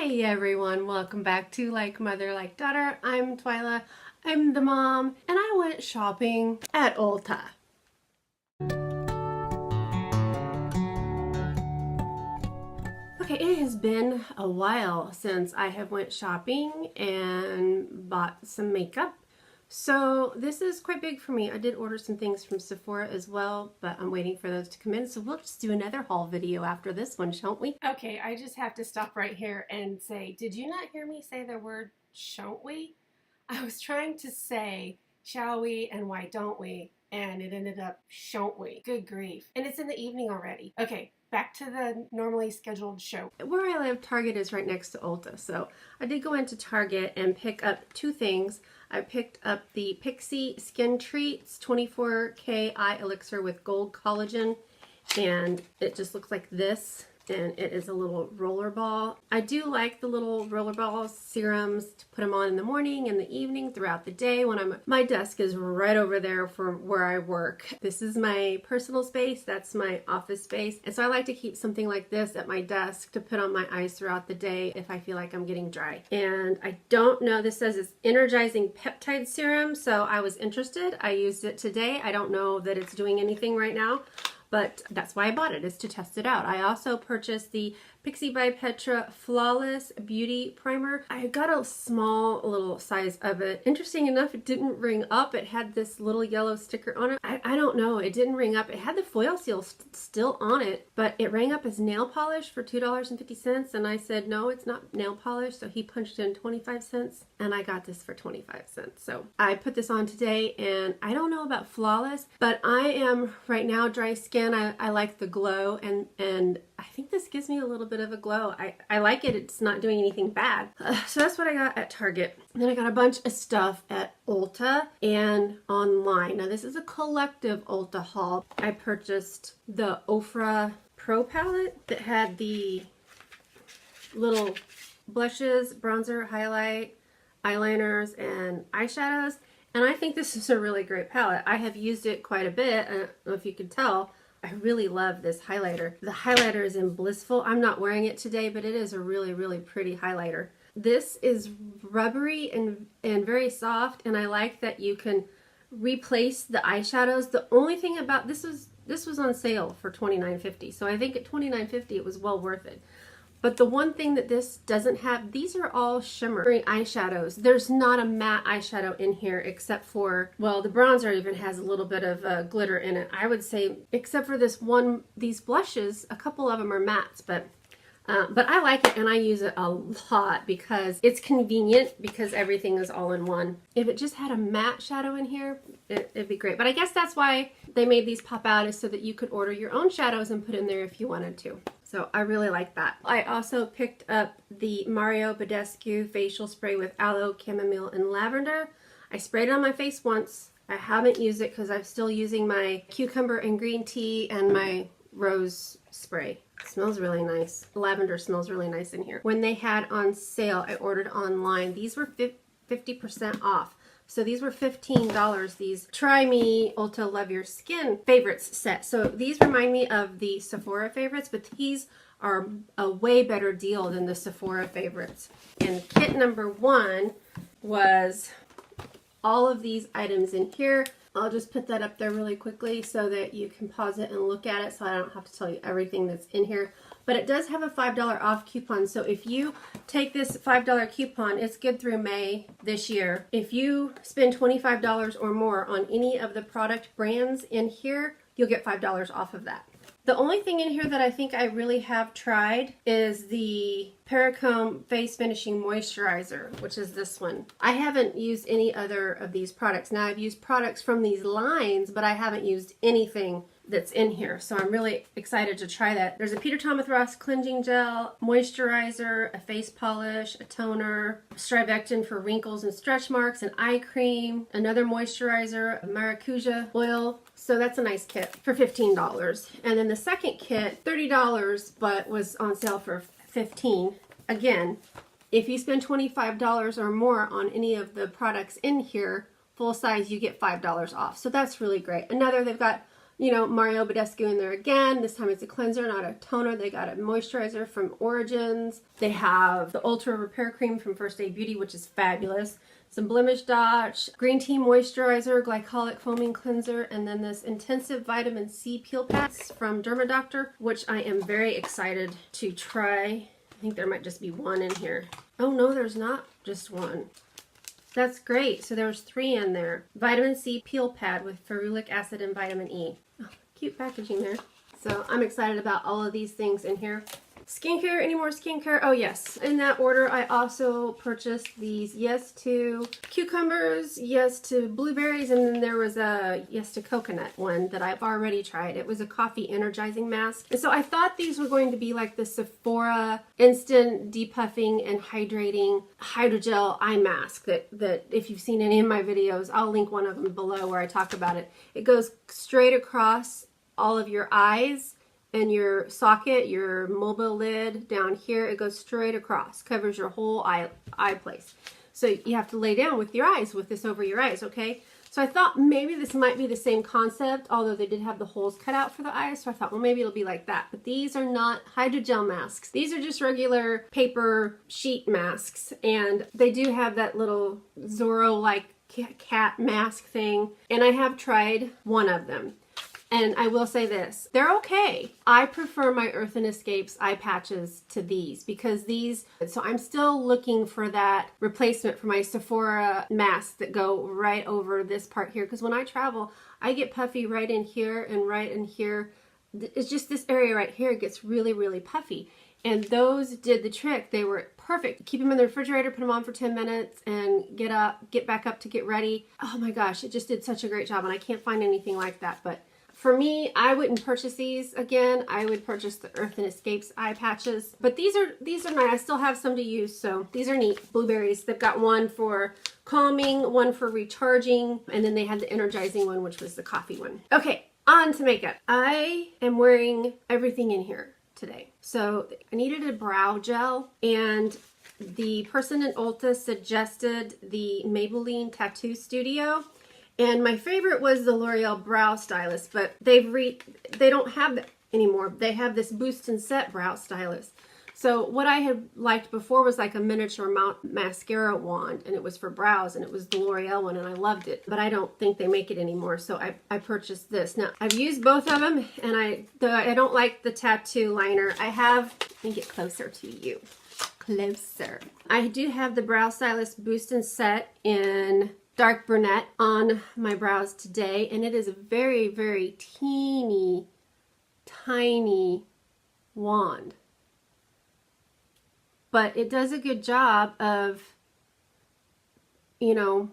Hi everyone, welcome back to Like.Mother.Like.Daughter. I'm Twyla, I'm the mom, and I went shopping at Ulta. Okay, it has been a while since I have went shopping and bought some makeup. So this is quite big for me. I did order some things from Sephora as well, but I'm waiting for those to come in. So we'll just do another haul video after this one, shan't we? Okay, I just have to stop right here and say, did you not hear me say the word shan't we? I was trying to say, shall we and why don't we? And it ended up, shan't we? Good grief. And it's in the evening already. Okay, back to the normally scheduled show. Where I live, Target is right next to Ulta. So I did go into Target and pick up two things. I picked up the Pixi Skintreats 24K Eye Elixir with gold collagen. And it just looks like this. And it is a little roller ball. I do like the little roller ball serums to put them on in the morning, in the evening, throughout the day when my desk is right over there from where I work. This is my personal space, that's my office space. And so I like to keep something like this at my desk to put on my eyes throughout the day if I feel like I'm getting dry. And I don't know, this says it's Energizing peptide serum, so I was interested. I used it today. I don't know that it's doing anything right now, but that's why I bought it, is to test it out. I also purchased the Pixi by Petra Flalwess Beauty Primer. I got a small little size of it. Interesting enough, it didn't ring up. It had this little yellow sticker on it. I don't know, it didn't ring up. It had the foil seal still on it, but it rang up as nail polish for $2.50, and I said, no, it's not nail polish, so he punched in 25 cents, and I got this for 25 cents. So I put this on today, and I don't know about flawless, but I am right now dry skin. I like the glow, and I think this gives me a little bit of a glow. I like it. It's not doing anything bad. So that's what I got at Target. Then I got a bunch of stuff at Ulta and online. Now this is a collective Ulta haul. I purchased the OFRA Pro palette that had the little blushes, bronzer, highlight, eyeliners, and eyeshadows. And I think this is a really great palette. I have used it quite a bit. I don't know if you can tell. I really love this highlighter. The highlighter is in Blissful. I'm not wearing it today, but it is a really, really pretty highlighter. This is rubbery and very soft, and I like that you can replace the eyeshadows. The only thing about this was on sale for $29.50, so I think at $29.50 it was well worth it. But the one thing that this doesn't have, these are all shimmery eyeshadows. There's not a matte eyeshadow in here except for, well, the bronzer even has a little bit of glitter in it. I would say, except for this one, these blushes, a couple of them are mattes, but I like it and I use it a lot because it's convenient because everything is all in one. If it just had a matte shadow in here, it'd be great. But I guess that's why they made these pop out, is so that you could order your own shadows and put in there if you wanted to. So I really like that. I also picked up the Badescu facial spray with aloe, chamomile, and lavender. I sprayed it on my face once. I haven't used it because I'm still using my cucumber and green tea and my rose spray. It smells really nice. Lavender smells really nice in here. When they had on sale, I ordered online. These were 50% off. So these were $15, these Try Me Ulta Love Your Skin favorites set. So these remind me of the Sephora favorites, but these are a way better deal than the Sephora favorites. And kit number one was all of these items in here. I'll just put that up there really quickly so that you can pause it and look at it, so I don't have to tell you everything that's in here. But it does have a $5 off coupon, so if you take this $5 coupon, it's good through May this year. If you spend $25 or more on any of the product brands in here, you'll get $5 off of that. The only thing in here that I think I really have tried is the Perricone Face Finishing Moisturizer, which is this one. I haven't used any other of these products. Now, I've used products from these lines, but I haven't used anything that's in here, so I'm really excited to try that. There's a Peter Thomas Ross cleansing gel, moisturizer, a face polish, a toner, strivectin for wrinkles and stretch marks, an eye cream, another moisturizer, a maracuja oil. So that's a nice kit for $15. And then the second kit, $30, but was on sale for $15. Again, if you spend $25 or more on any of the products in here, full size, you get $5 off. So that's really great. Another, they've got you know, Mario Badescu in there again. This time it's a cleanser, not a toner. They got a moisturizer from Origins. They have the Ultra Repair Cream from First Aid Beauty, which is fabulous. Some blemish dodge, green tea moisturizer, glycolic foaming cleanser, and then this intensive vitamin C peel packs from Dermadoctor, which I am very excited to try. I think there might just be one in here. Oh no, there's not just one. That's great. So there's 3 in there. Vitamin C peel pad with ferulic acid and vitamin E. Oh, cute packaging there. So I'm excited about all of these things in here. Skincare, any more skincare? Oh yes. In that order, I also purchased these Yes to cucumbers, Yes to blueberries, and then there was a Yes to coconut one that I've already tried. It was a coffee energizing mask. And so I thought these were going to be like the Sephora instant depuffing and hydrating hydrogel eye mask that if you've seen any of my videos, I'll link one of them below where I talk about it. It goes straight across all of your eyes and your socket, your mobile lid down here. It goes straight across, covers your whole eye place. So you have to lay down with your eyes, with this over your eyes, okay? So I thought maybe this might be the same concept, although they did have the holes cut out for the eyes. So I thought, well, maybe it'll be like that. But these are not hydrogel masks. These are just regular paper sheet masks. And they do have that little Zorro-like cat mask thing. And I have tried one of them. And I will say this, they're okay. I prefer my Earth and Escapes eye patches to these because these, so I'm still looking for that replacement for my Sephora masks that go right over this part here. Because when I travel, I get puffy right in here and right in here. It's just this area right here gets really, really puffy. And those did the trick. They were perfect. Keep them in the refrigerator, put them on for 10 minutes, and get back up to get ready. Oh my gosh, it just did such a great job. And I can't find anything like that. But for me, I wouldn't purchase these again. I would purchase the Earth and Escapes eye patches. But these are nice. I still have some to use, so these are neat. Blueberries. They've got one for calming, one for recharging, and then they had the energizing one, which was the coffee one. Okay, on to makeup. I am wearing everything in here today. So I needed a brow gel, and the person in Ulta suggested the Maybelline Tattoo Studio. And my favorite was the L'Oreal Brow Stylist, but they don't have that anymore. They have this Boost and Set Brow Stylist. So what I had liked before was like a miniature mascara wand, and it was for brows, and it was the L'Oreal one, and I loved it. But I don't think they make it anymore, so I purchased this. Now, I've used both of them, and I don't like the tattoo liner. Let me get closer to you. Closer. I do have the Brow Stylist Boost and Set in dark brunette on my brows today, and it is a very, very teeny, tiny wand. But it does a good job of, you know,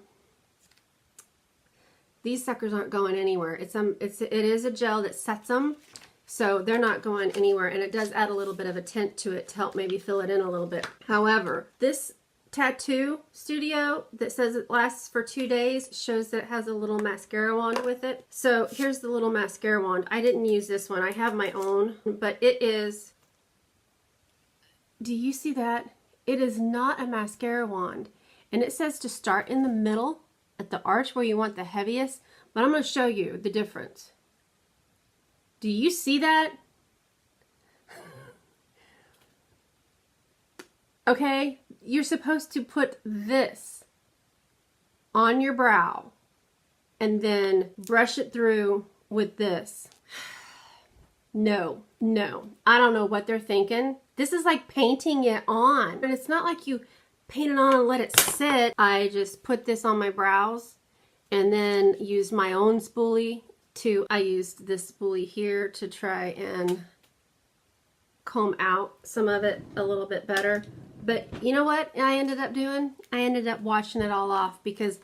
these suckers aren't going anywhere. It is a gel that sets them, so they're not going anywhere, and it does add a little bit of a tint to it to help maybe fill it in a little bit. However, this Tattoo Studio that says it lasts for 2 days shows that it has a little mascara wand with it. So here's the little mascara wand. I didn't use this one. I have my own, but it is, do you see that? It is not a mascara wand. And it says to start in the middle at the arch where you want the heaviest, but I'm going to show you the difference. Do you see that? Okay, you're supposed to put this on your brow and then brush it through with this. No, I don't know what they're thinking. This is like painting it on. And it's not like you paint it on and let it sit. I just put this on my brows and then used my own spoolie I used this spoolie here to try and comb out some of it a little bit better. But you know what I ended up doing? I ended up washing it all off because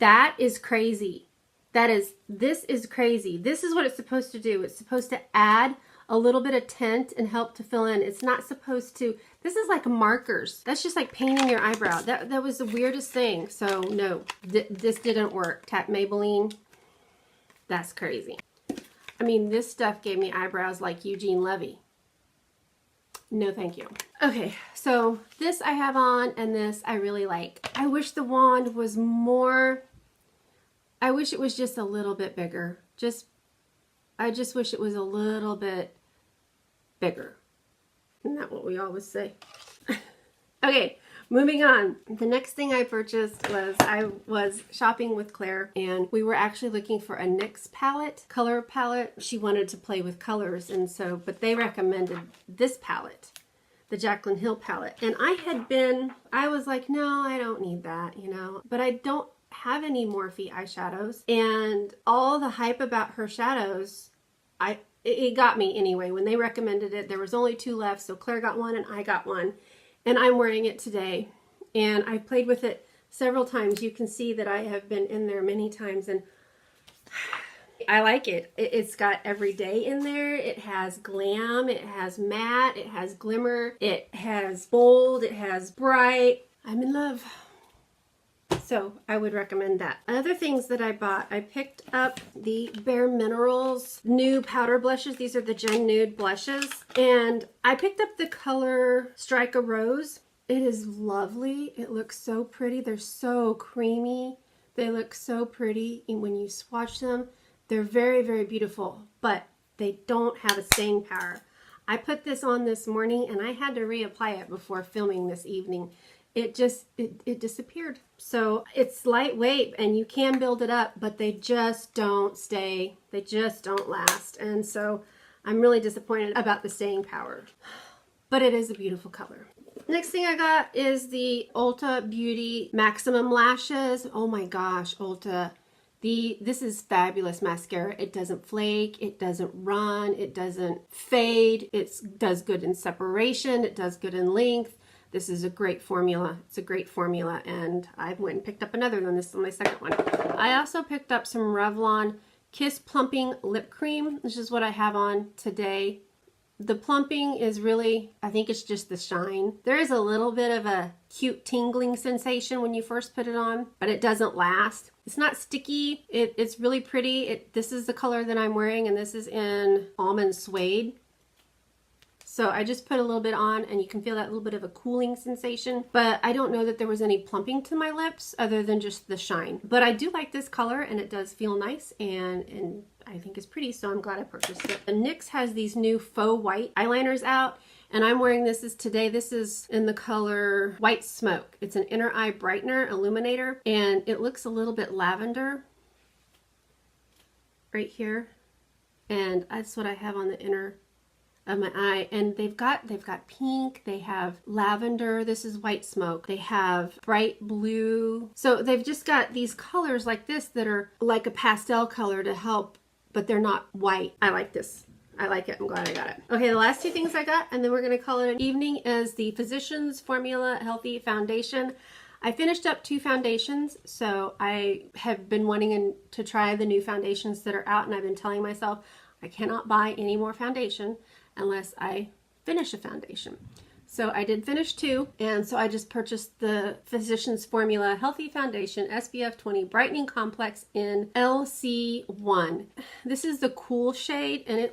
that is crazy. This is crazy. This is what it's supposed to do. It's supposed to add a little bit of tint and help to fill in. It's not supposed to, this is like markers. That's just like painting your eyebrow. That was the weirdest thing. So no, this didn't work. Tap Maybelline. That's crazy. I mean, this stuff gave me eyebrows like Eugene Levy. No, thank you. Okay, so this I have on, and this I really like. I wish the wand was more, I wish it was just a little bit bigger. Just I just wish it was a little bit bigger. Isn't that what we always say? Okay, moving on. The next thing I purchased was I was shopping with Claire, and we were actually looking for a NYX palette, color palette. She wanted to play with colors, and so, but they recommended this palette, the Jaclyn Hill palette. And I was like, no, I don't need that, you know, but I don't have any Morphe eyeshadows, and all the hype about her shadows, it got me anyway. When they recommended it, there was only 2 left, so Claire got one and I got one. And I'm wearing it today, and I played with it several times. You can see that I have been in there many times, and I like it. It's got everyday in there. It has glam, it has matte, it has glimmer, it has bold, it has bright. I'm in love. So I would recommend that. Other things that I bought, I picked up the Bareminerals new powder blushes. These are the Gen Nude blushes. And I picked up the color Strike a Rose. It is lovely. It looks so pretty. They're so creamy. They look so pretty. And when you swatch them, they're very, very beautiful. But they don't have a staying power. I put this on this morning and I had to reapply it before filming this evening. It disappeared. So it's lightweight and you can build it up, but they just don't stay. They just don't last. And so I'm really disappointed about the staying power. But it is a beautiful color. Next thing I got is the Ulta Beauty Maximum Lashes. Oh my gosh, Ulta. This is fabulous mascara. It doesn't flake, it doesn't run, it doesn't fade. It does good in separation, it does good in length. This is a great formula. It's a great formula, and I went and picked up another one. This is my second one. I also picked up some Revlon Kiss Plumping Lip Cream. This is what I have on today. The plumping is really, I think it's just the shine. There is a little bit of a cute tingling sensation when you first put it on, but it doesn't last. It's not sticky. It's really pretty. This is the color that I'm wearing, and this is in Almond Suede. So I just put a little bit on, and you can feel that little bit of a cooling sensation, but I don't know that there was any plumping to my lips other than just the shine. But I do like this color, and it does feel nice, and I think it's pretty, so I'm glad I purchased it. And NYX has these new faux white eyeliners out, and I'm wearing this today. This is in the color White Smoke. It's an inner eye brightener, illuminator, and it looks a little bit lavender right here, and that's what I have on the inner of my eye. And they've got pink, they have lavender, this is White Smoke, they have bright blue. So they've just got these colors like this that are like a pastel color to help, but they're not white. I like this. I like it. I'm glad I got it. Okay, the last 2 things I got, and then we're going to call it an evening, is the Physicians Formula Healthy Foundation. I finished up 2 foundations, so I have been wanting to try the new foundations that are out, and I've been telling myself I cannot buy any more foundation unless I finish a foundation. So I did finish 2, and so I just purchased the Physicians Formula Healthy Foundation SPF 20 Brightening Complex in LC1. This is the cool shade, and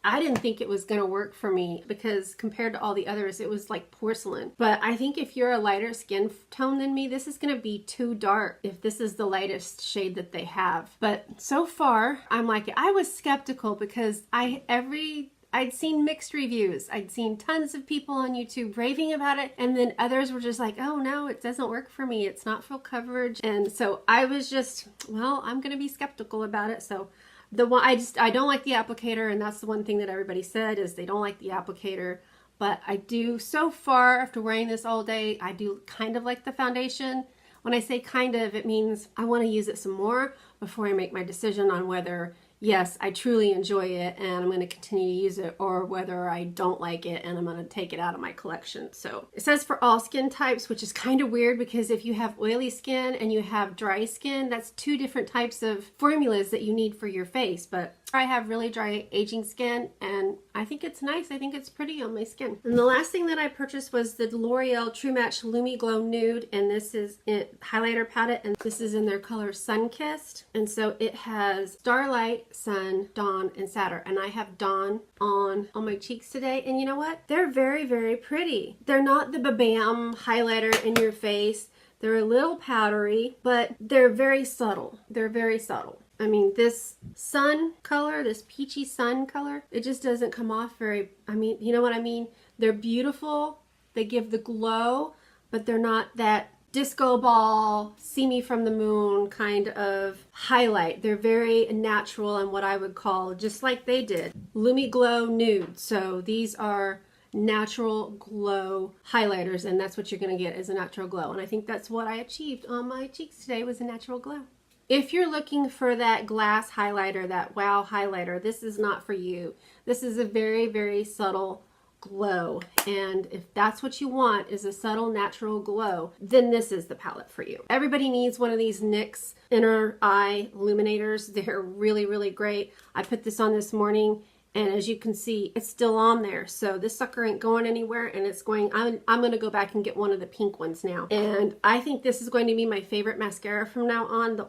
I didn't think it was going to work for me because compared to all the others, it was like porcelain. But I think if you're a lighter skin tone than me, this is going to be too dark if this is the lightest shade that they have. But so far, I'm like it. I was skeptical because I'd seen mixed reviews. I'd seen tons of people on YouTube raving about it, and then others were just like, oh no, it doesn't work for me. It's not full coverage. And so I was just, well, I'm going to be skeptical about it. So I don't like the applicator, and that's the one thing that everybody said is they don't like the applicator. But I do, so far, after wearing this all day, I do kind of like the foundation. When I say kind of, it means I want to use it some more before I make my decision on whether, yes, I truly enjoy it and I'm going to continue to use it, or whether I don't like it and I'm going to take it out of my collection. So it says for all skin types, which is kind of weird because if you have oily skin and you have dry skin, that's 2 different types of formulas that you need for your face. But I have really dry aging skin, and I think it's nice. I think it's pretty on my skin. And the last thing that I purchased was the L'Oreal True Match Lumi Glow Nude, and this is it highlighter palette, and this is in their color Sunkissed. And so it has Starlight, Sun, Dawn, and Saturn, and I have Dawn on my cheeks today, and you know what? They're very, very pretty. They're not the ba-bam highlighter in your face. They're a little powdery, but they're very subtle. They're very subtle. I mean, this sun color, this peachy sun color, it just doesn't come off very, I mean, you know what I mean? They're beautiful. They give the glow, but they're not that disco ball, see me from the moon kind of highlight. They're very natural and what I would call, just like they did, Lumi Glow Nude. So these are natural glow highlighters, and that's what you're going to get is a natural glow. And I think that's what I achieved on my cheeks today, was a natural glow. If you're looking for that glass highlighter, that wow highlighter, this is not for you. This is a very, very subtle glow, and if that's what you want, is a subtle natural glow, then this is the palette for you. Everybody needs one of these NYX inner eye illuminators. They're really, really great. I put this on this morning, and as you can see, it's still on there. So this sucker ain't going anywhere, and it's going, I'm going to go back and get one of the pink ones now. And I think this is going to be my favorite mascara from now on, the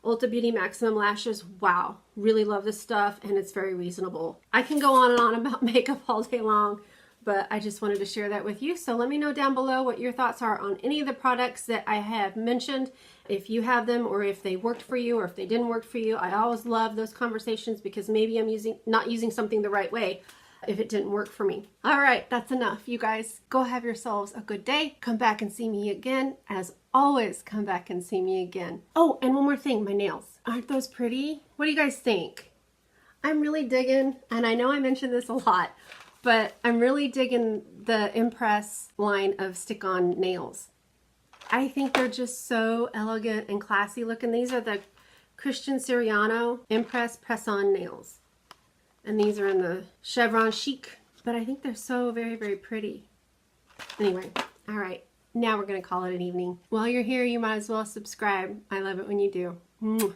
Ulta Beauty Maximum Lashes. Wow, really love this stuff, and it's very reasonable. I can go on and on about makeup all day long, but I just wanted to share that with you. So let me know down below what your thoughts are on any of the products that I have mentioned. If you have them, or if they worked for you, or if they didn't work for you. I always love those conversations because maybe I'm not using something the right way if it didn't work for me. All right, that's enough. You guys go have yourselves a good day. Come back and see me again. As always, come back and see me again. Oh, and one more thing, my nails. Aren't those pretty? What do you guys think? I'm really digging, and I know I mentioned this a lot, but I'm really digging the Impress line of stick-on nails. I think they're just so elegant and classy looking. These are the Christian Siriano Impress press-on nails. And these are in the Chevron Chic, but I think they're so very, very pretty. Anyway, all right, now we're gonna call it an evening. While you're here, you might as well subscribe. I love it when you do. Mwah.